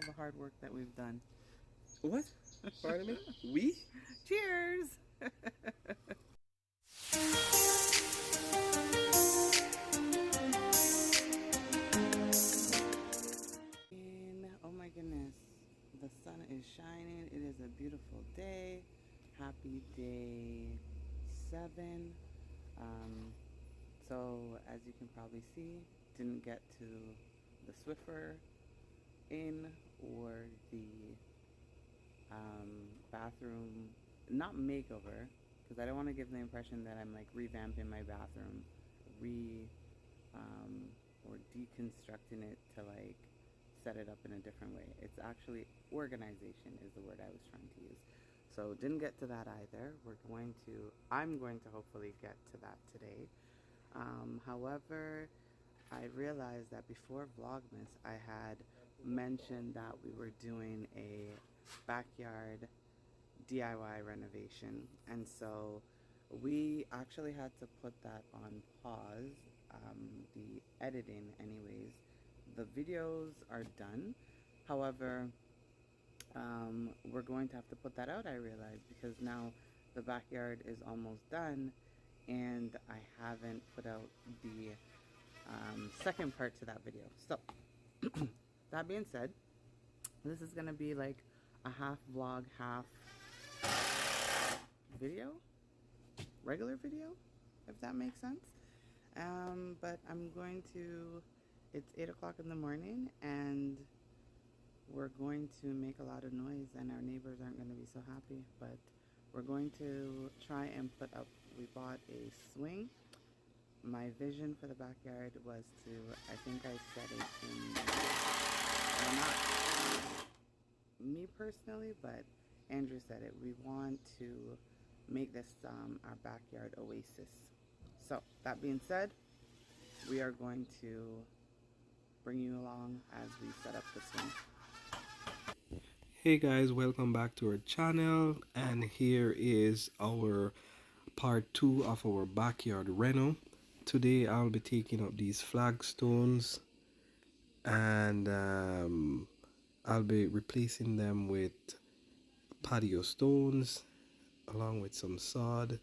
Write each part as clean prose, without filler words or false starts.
the hard work that we've done. What? Pardon me? We? Cheers! And oh my goodness, the sun is shining. It is a beautiful day. Happy day 7. So as you can probably see, didn't get to the Swiffer in or the bathroom, not makeover, because I don't want to give the impression that I'm like revamping my bathroom, or deconstructing it to like set it up in a different way. It's actually organization is the word I was trying to use. So didn't get to that either. I'm going to hopefully get to that today. However, I realized that before Vlogmas, I had mentioned that we were doing a backyard DIY renovation. And so we actually had to put that on pause, the editing, anyways. The videos are done. However, we're going to have to put that out, I realize, because now the backyard is almost done and I haven't put out the second part to that video. So, that being said, this is going to be like a half vlog, half video, regular video, if that makes sense. But I'm going to, it's 8 o'clock in the morning and we're going to make a lot of noise and our neighbors aren't going to be so happy, but we're going to try and put up, we bought a swing. My vision for the backyard was to, I think I said it in, well, not me personally, but Andrew said it, we want to make this our backyard oasis. So that being said, we are going to bring you along as we set up the swing. Hey guys, welcome back to our channel, and here is our part 2 of our backyard reno. Today I'll be taking up these flagstones and I'll be replacing them with patio stones along with some sod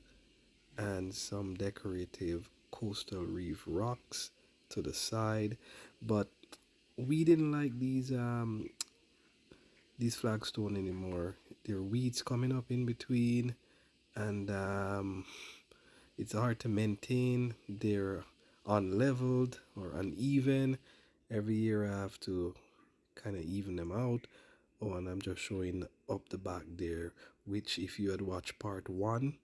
and some decorative coastal reef rocks to the side. But we didn't like these flagstone anymore. There are weeds coming up in between, and it's hard to maintain. They're unleveled or uneven. Every year I have to kind of even them out. Oh, and I'm just showing up the back there, which if you had watched part 1,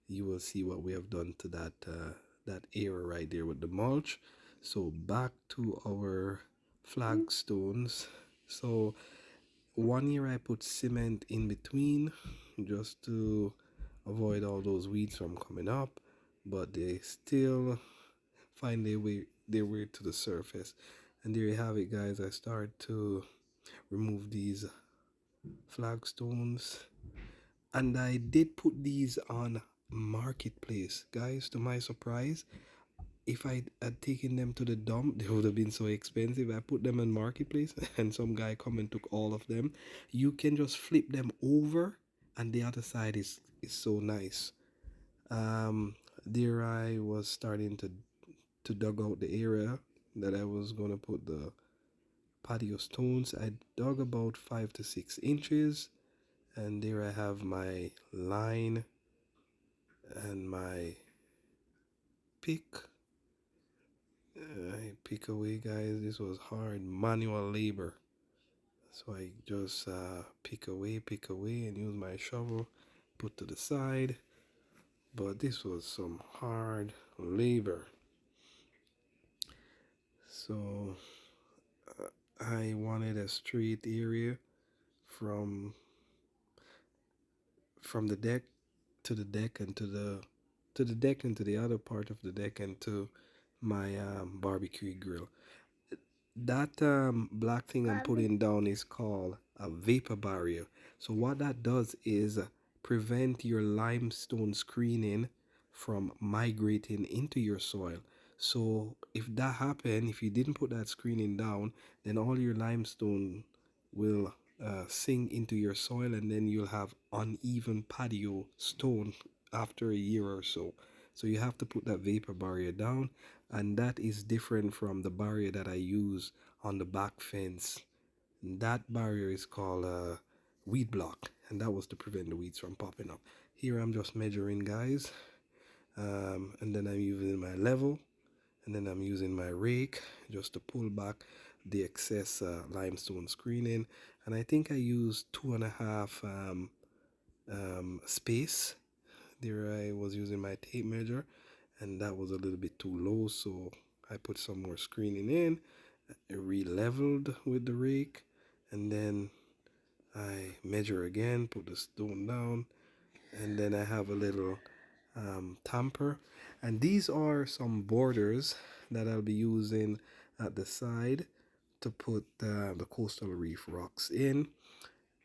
you will see what we have done to that area right there with the mulch. So back to our flagstones. So one year I put cement in between just to avoid all those weeds from coming up, but they still find their way to the surface. And there you have it, guys. I start to remove these flagstones, and I did put these on marketplace, guys. To my surprise, if I had taken them to the dump, they would have been so expensive. I put them on marketplace and some guy come and took all of them. You can just flip them over and the other side is so nice. There I was starting to dug out the area that I was going to put the patio stones. I dug about 5 to 6 inches, and there I have my line and my pick. I pick away, guys. This was hard manual labor, so I just pick away and use my shovel, put to the side. But this was some hard labor. So I wanted a straight area from the deck to the deck and to the deck and to the other part of the deck and to my barbecue grill. That black thing I'm putting down is called a vapor barrier. So what that does is prevent your limestone screening from migrating into your soil. So if that happened, if you didn't put that screening down, then all your limestone will sink into your soil, and then you'll have uneven patio stone after a year or so. So you have to put that vapor barrier down, and that is different from the barrier that I use on the back fence. That barrier is called a weed block, and that was to prevent the weeds from popping up. Here I'm just measuring, guys, and then I'm using my level, and then I'm using my rake just to pull back the excess limestone screening. And I think I used 2.5 space. There I was using my tape measure, and that was a little bit too low, so I put some more screening in, re-leveled with the rake, and then I measure again, put the stone down, and then I have a little tamper, and these are some borders that I'll be using at the side to put the coastal reef rocks in.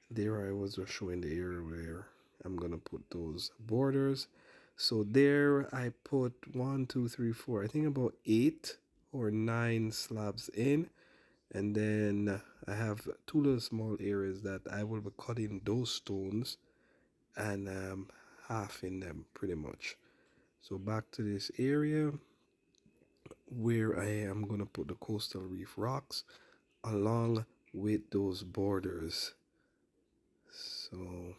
There I was just showing the area where I'm gonna put those borders. So there I put 1 2 3 4, I think about 8 or 9 slabs in, and then I have two little small areas that I will be cutting those stones and half in them pretty much. So back to this area where I am gonna put the coastal reef rocks along with those borders. So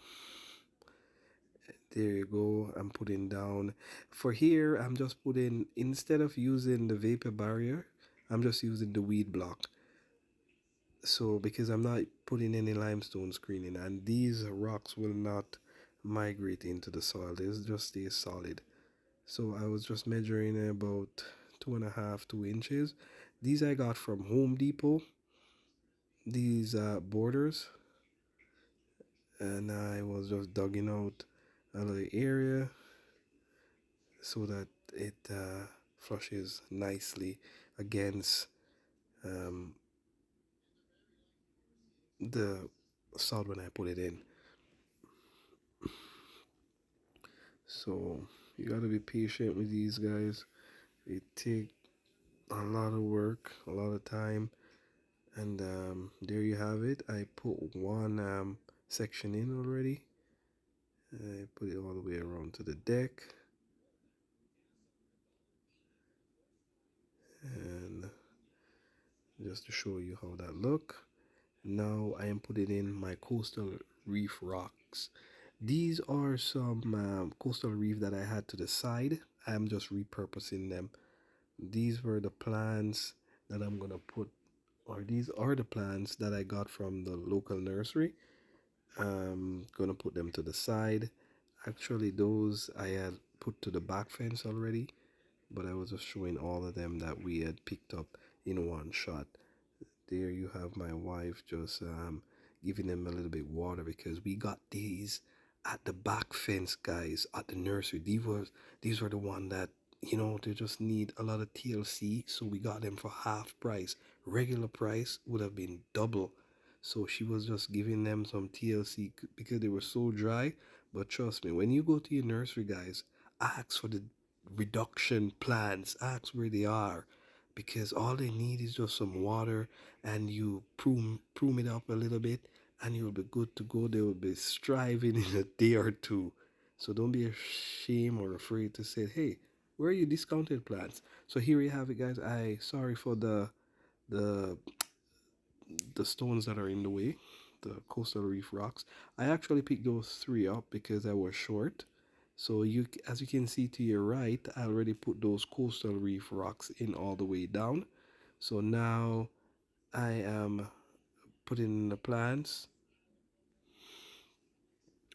there you go. I'm putting down for here. I'm just putting, instead of using the vapor barrier, I'm just using the weed block. So because I'm not putting any limestone screening, and these rocks will not migrate into the soil, they just stay solid. So I was just measuring about 2.5 2 inches. These I got from Home Depot, these borders, and I was just digging out a little area so that it flushes nicely against um, the sod when I put it in. So you gotta be patient with these guys. It take a lot of work, a lot of time, and there you have it. I put one section in already. I put it all the way around to the deck, and just to show you how that look. Now I am putting in my coastal reef rocks. These are some coastal reef that I had to the side. I am just repurposing them. These were the plants that I'm gonna put, or these are the plants that I got from the local nursery. I'm gonna put them to the side. Actually, those I had put to the back fence already, but I was just showing all of them that we had picked up in one shot. There you have my wife just giving them a little bit water, because we got these at the back fence, guys, at the nursery. These were the one that, they just need a lot of TLC, so we got them for half price. Regular price would have been double. So she was just giving them some TLC because they were so dry. But trust me, when you go to your nursery, guys, ask for the reduction plans, ask where they are, because all they need is just some water, and you prune it up a little bit, and you'll be good to go. They will be striving in a day or two. So don't be ashamed or afraid to say, hey, where are your discounted plans? So here you have it, guys. I sorry for the the stones that are in the way, the coastal reef rocks. I actually picked those three up because I was short. So as you can see to your right, I already put those coastal reef rocks in all the way down. So now I am putting the plants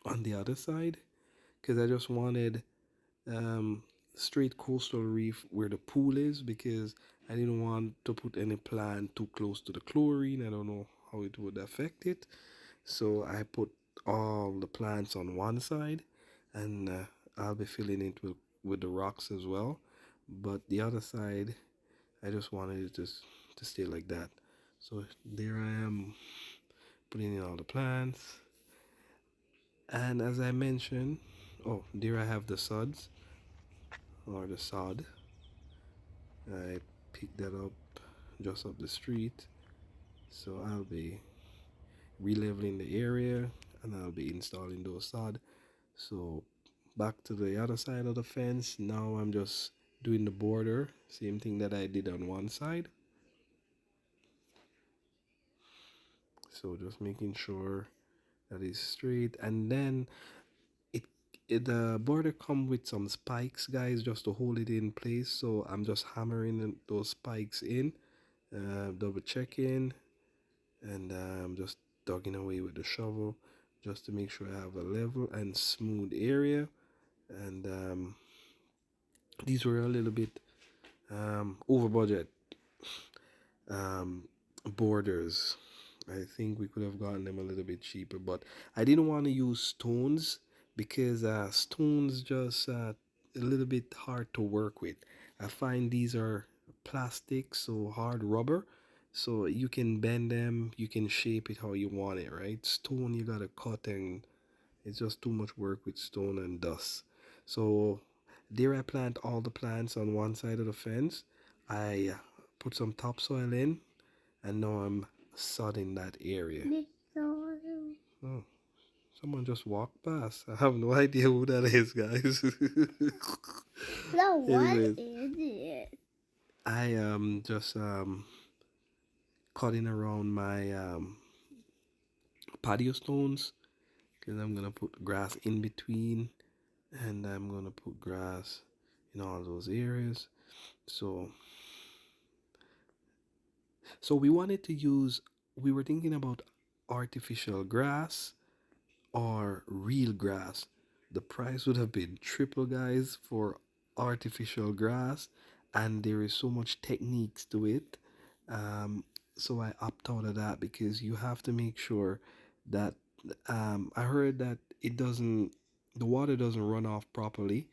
on the other side, because I just wanted um, straight coastal reef where the pool is, because I didn't want to put any plant too close to the chlorine. I don't know how it would affect it. So I put all the plants on one side, and I'll be filling it with the rocks as well. But the other side, I just wanted it to stay like that. So there I am putting in all the plants. And as I mentioned, oh, there I have the sods, or the sod. I picked that up just up the street. So I'll be releveling the area, and I'll be installing those sod. So back to the other side of the fence. Now I'm just doing the border, same thing that I did on one side. So just making sure that is straight, and then it, the border come with some spikes, guys, just to hold it in place. So I'm just hammering those spikes in, double checking, and just dogging away with the shovel just to make sure I have a level and smooth area. And these were a little bit over budget borders. I think we could have gotten them a little bit cheaper, but I didn't want to use stones because stones just a little bit hard to work with. I find these are plastic, so hard rubber, so you can bend them, you can shape it how you want it, right? Stone, you gotta cut, and it's just too much work with stone and dust. So there I plant all the plants on one side of the fence. I put some topsoil in, and now I'm sodding that area. Oh, someone just walked past. I have no idea who that is, guys. No, what Anyways, is it? I am just cutting around my patio stones, because I'm gonna put grass in between, and I'm gonna put grass in all those areas. So we wanted to use, we were thinking about artificial grass or real grass. The price would have been triple, guys, for artificial grass, and there is so much techniques to it. So I opt out of that because you have to make sure that I heard that the water doesn't run off properly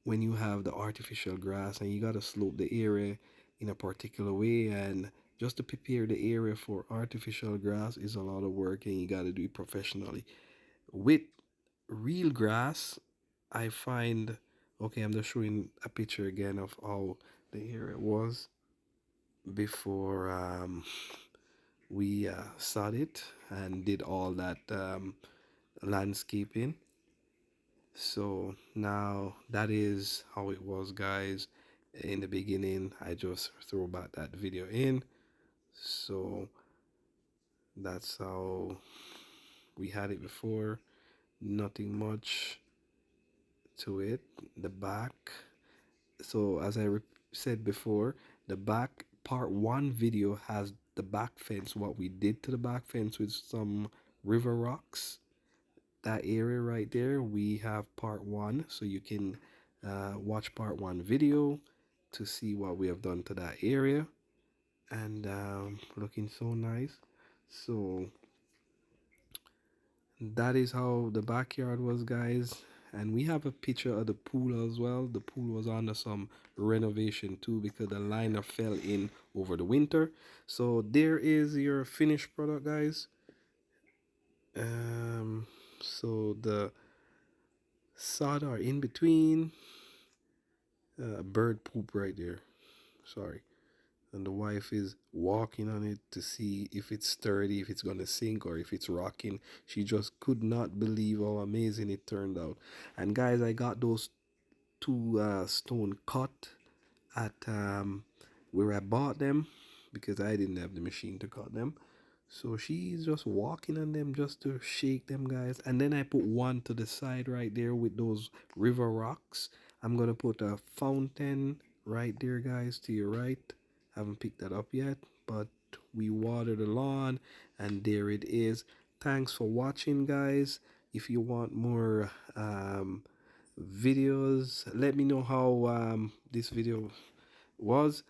when you have the artificial grass, and you got to slope the area in a particular way. And just to prepare the area for artificial grass is a lot of work, and you got to do it professionally. With real grass, I find, okay, I'm just showing a picture again of how the area was before we sod it and did all that landscaping. So now that is how it was, guys. In the beginning, I just throw back that video in. So that's how we had it before. Nothing much to it. The back, so as I said before, the back part one video has the back fence, what we did to the back fence with some river rocks. That area right there, we have part one, so you can watch part one video to see what we have done to that area. And looking so nice. So that is how the backyard was, guys. And we have a picture of the pool as well. The pool was under some renovation too because the liner fell in over the winter. So there is your finished product, guys. So the sod are in between. Bird poop right there, sorry. And the wife is walking on it to see if it's sturdy, if it's gonna sink, or if it's rocking. She just could not believe how amazing it turned out. And guys, I got those two stone cut at where I bought them because I didn't have the machine to cut them. So she's just walking on them just to shake them, guys. And then I put one to the side right there with those river rocks. I'm gonna put a fountain right there, guys, to your right. Haven't picked that up yet, but we water the lawn, and there it is. Thanks for watching, guys. If you want more videos, let me know how this video was.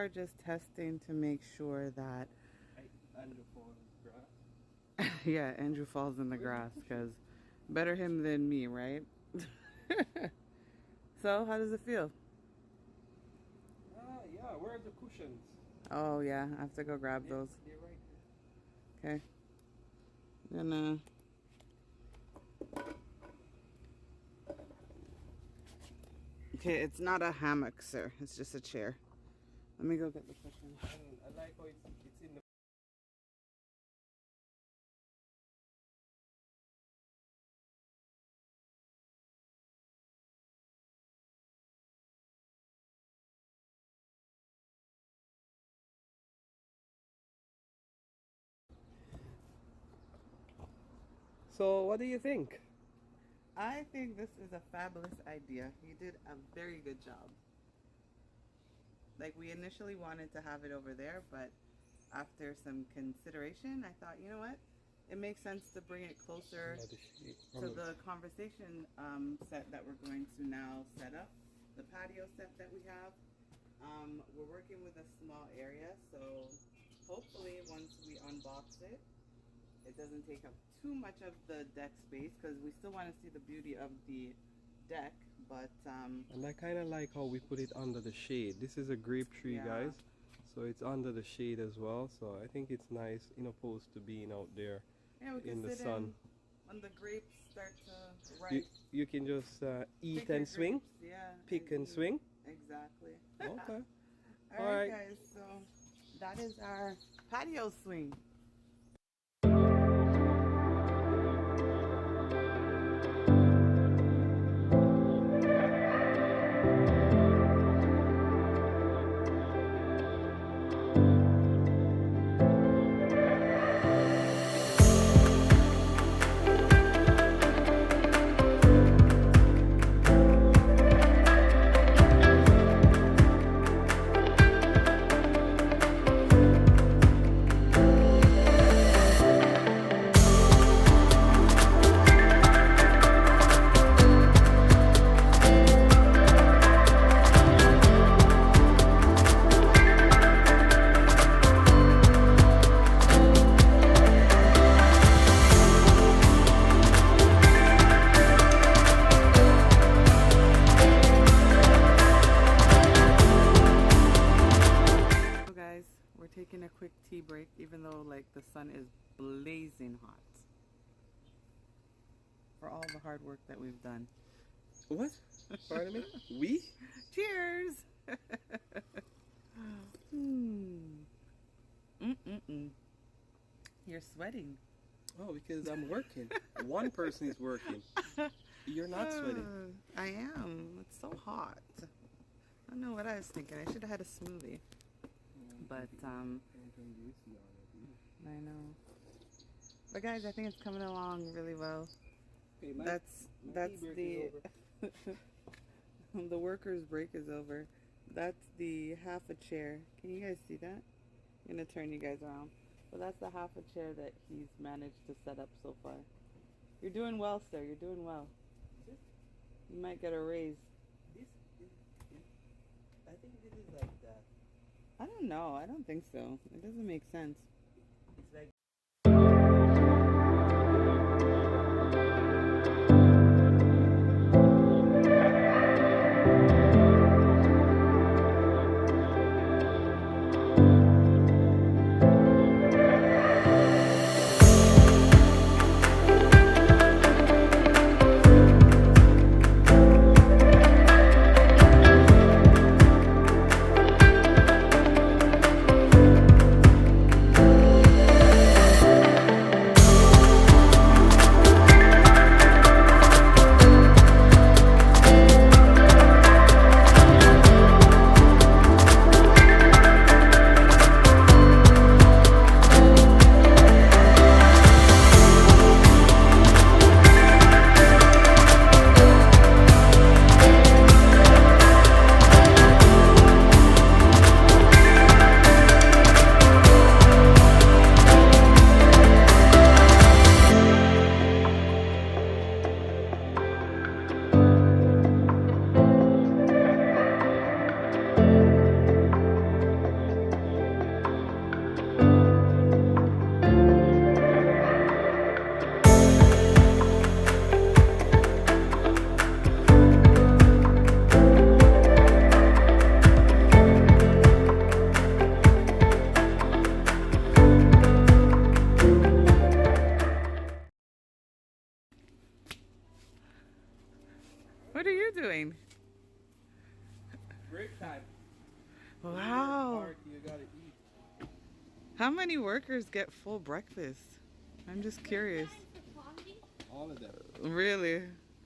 are just testing to make sure that Andrew falls in the grass. yeah, Andrew falls in the grass because better him than me, right? So, how does it feel? Yeah, where are the cushions? Oh, yeah, I have to go grab those. They're right Okay. Gonna. Okay, it's not a hammock, sir. It's just a chair. Let me go get the cushion. there. I like how it's in the. So, what do you think? I think this is a fabulous idea. You did a very good job. Like, we initially wanted to have it over there, but after some consideration, I thought, you know what? It makes sense to bring it closer to the conversation set that we're going to now set up, the patio set that we have. We're working with a small area, so hopefully once we unbox it, it doesn't take up too much of the deck space because we still want to see the beauty of the deck, but And I kind of like how we put it under the shade. This is a grape tree, Yeah. guys. So it's under the shade as well. So I think it's nice, in opposed to being out there yeah, we can in the sit sun. when the grapes start to You, ripe. you can just eat Pick your and swing, grapes, yeah, pick and eat. swing. Exactly. Okay. All right, Alright. guys. So that is our patio swing. So guys, we're taking a quick tea break, even though like the sun is blazing hot. For all the hard work that we've done. What? Pardon me? We? Cheers! Mm-mm-mm. You're sweating. Oh, because I'm working. One person is working. You're not sweating. I am. It's so hot. I don't know what I was thinking. I should have had a smoothie. But, I know. But guys, I think it's coming along really well. Okay, That's the the workers' break is over. That's the half a chair. Can you guys see that? I'm gonna turn you guys around. But that's the half a chair that he's managed to set up so far. You're doing well, sir. You're doing well. You might get a raise. I think this is like that. I don't know. I don't think so. It doesn't make sense. It's like doing? Break time. Wow. You gotta eat. How many workers get full breakfast? I'm just curious. All of them. Really?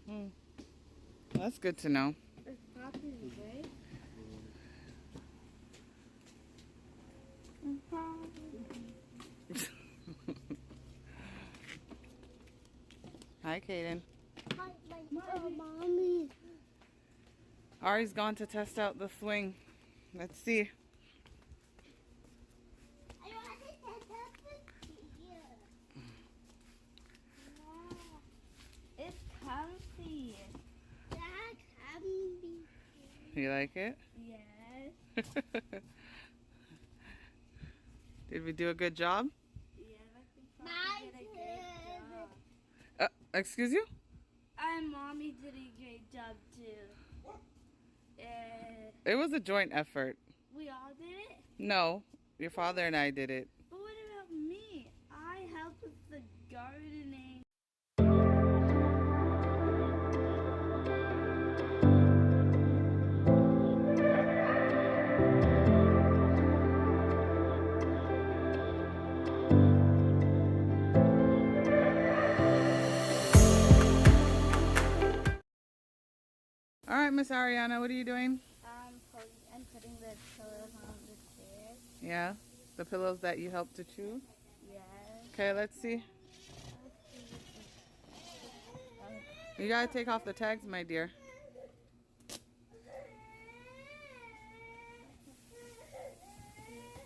Hmm. That's good to know. Is Poppy awake? Hi, Kaden. Hi, mommy. Ari's gone to test out the swing. Let's see. It's comfy. Yeah, comfy. You like it? Yes. Did we do a good job? Yeah, I think Poppy did a great job. Excuse you? And Mommy did a great job too. It was a joint effort. We all did it? No, your father and I did it. But what about me? I helped with the gardening. All right, Miss Ariana, what are you doing? I'm putting the pillows on the chair. Yeah, the pillows that you helped to chew. Yes. Okay, let's see. You gotta take off the tags, my dear.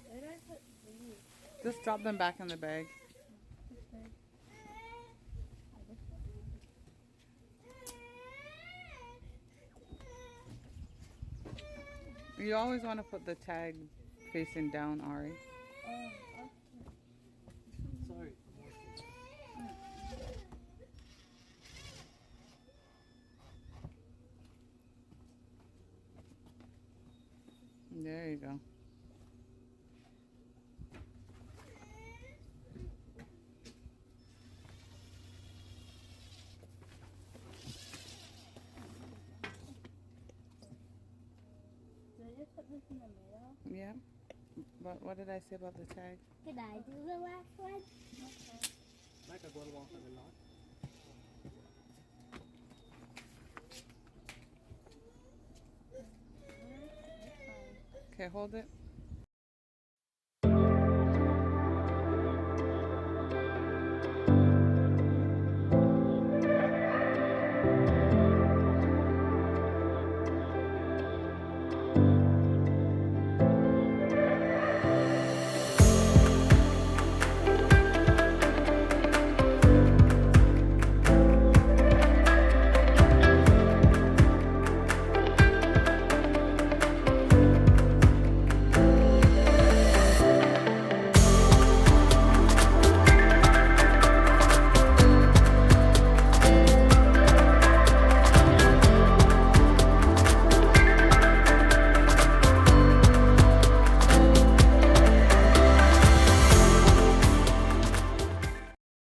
Where did I put these? Just drop them back in the bag. You always want to put the tag facing down, Ari. Oh, okay. Sorry. There you go. Did I just put this in the middle? Yeah. But what did I say about the tag? Did I do the last one? Like a good walk on the lot. Okay, hold it.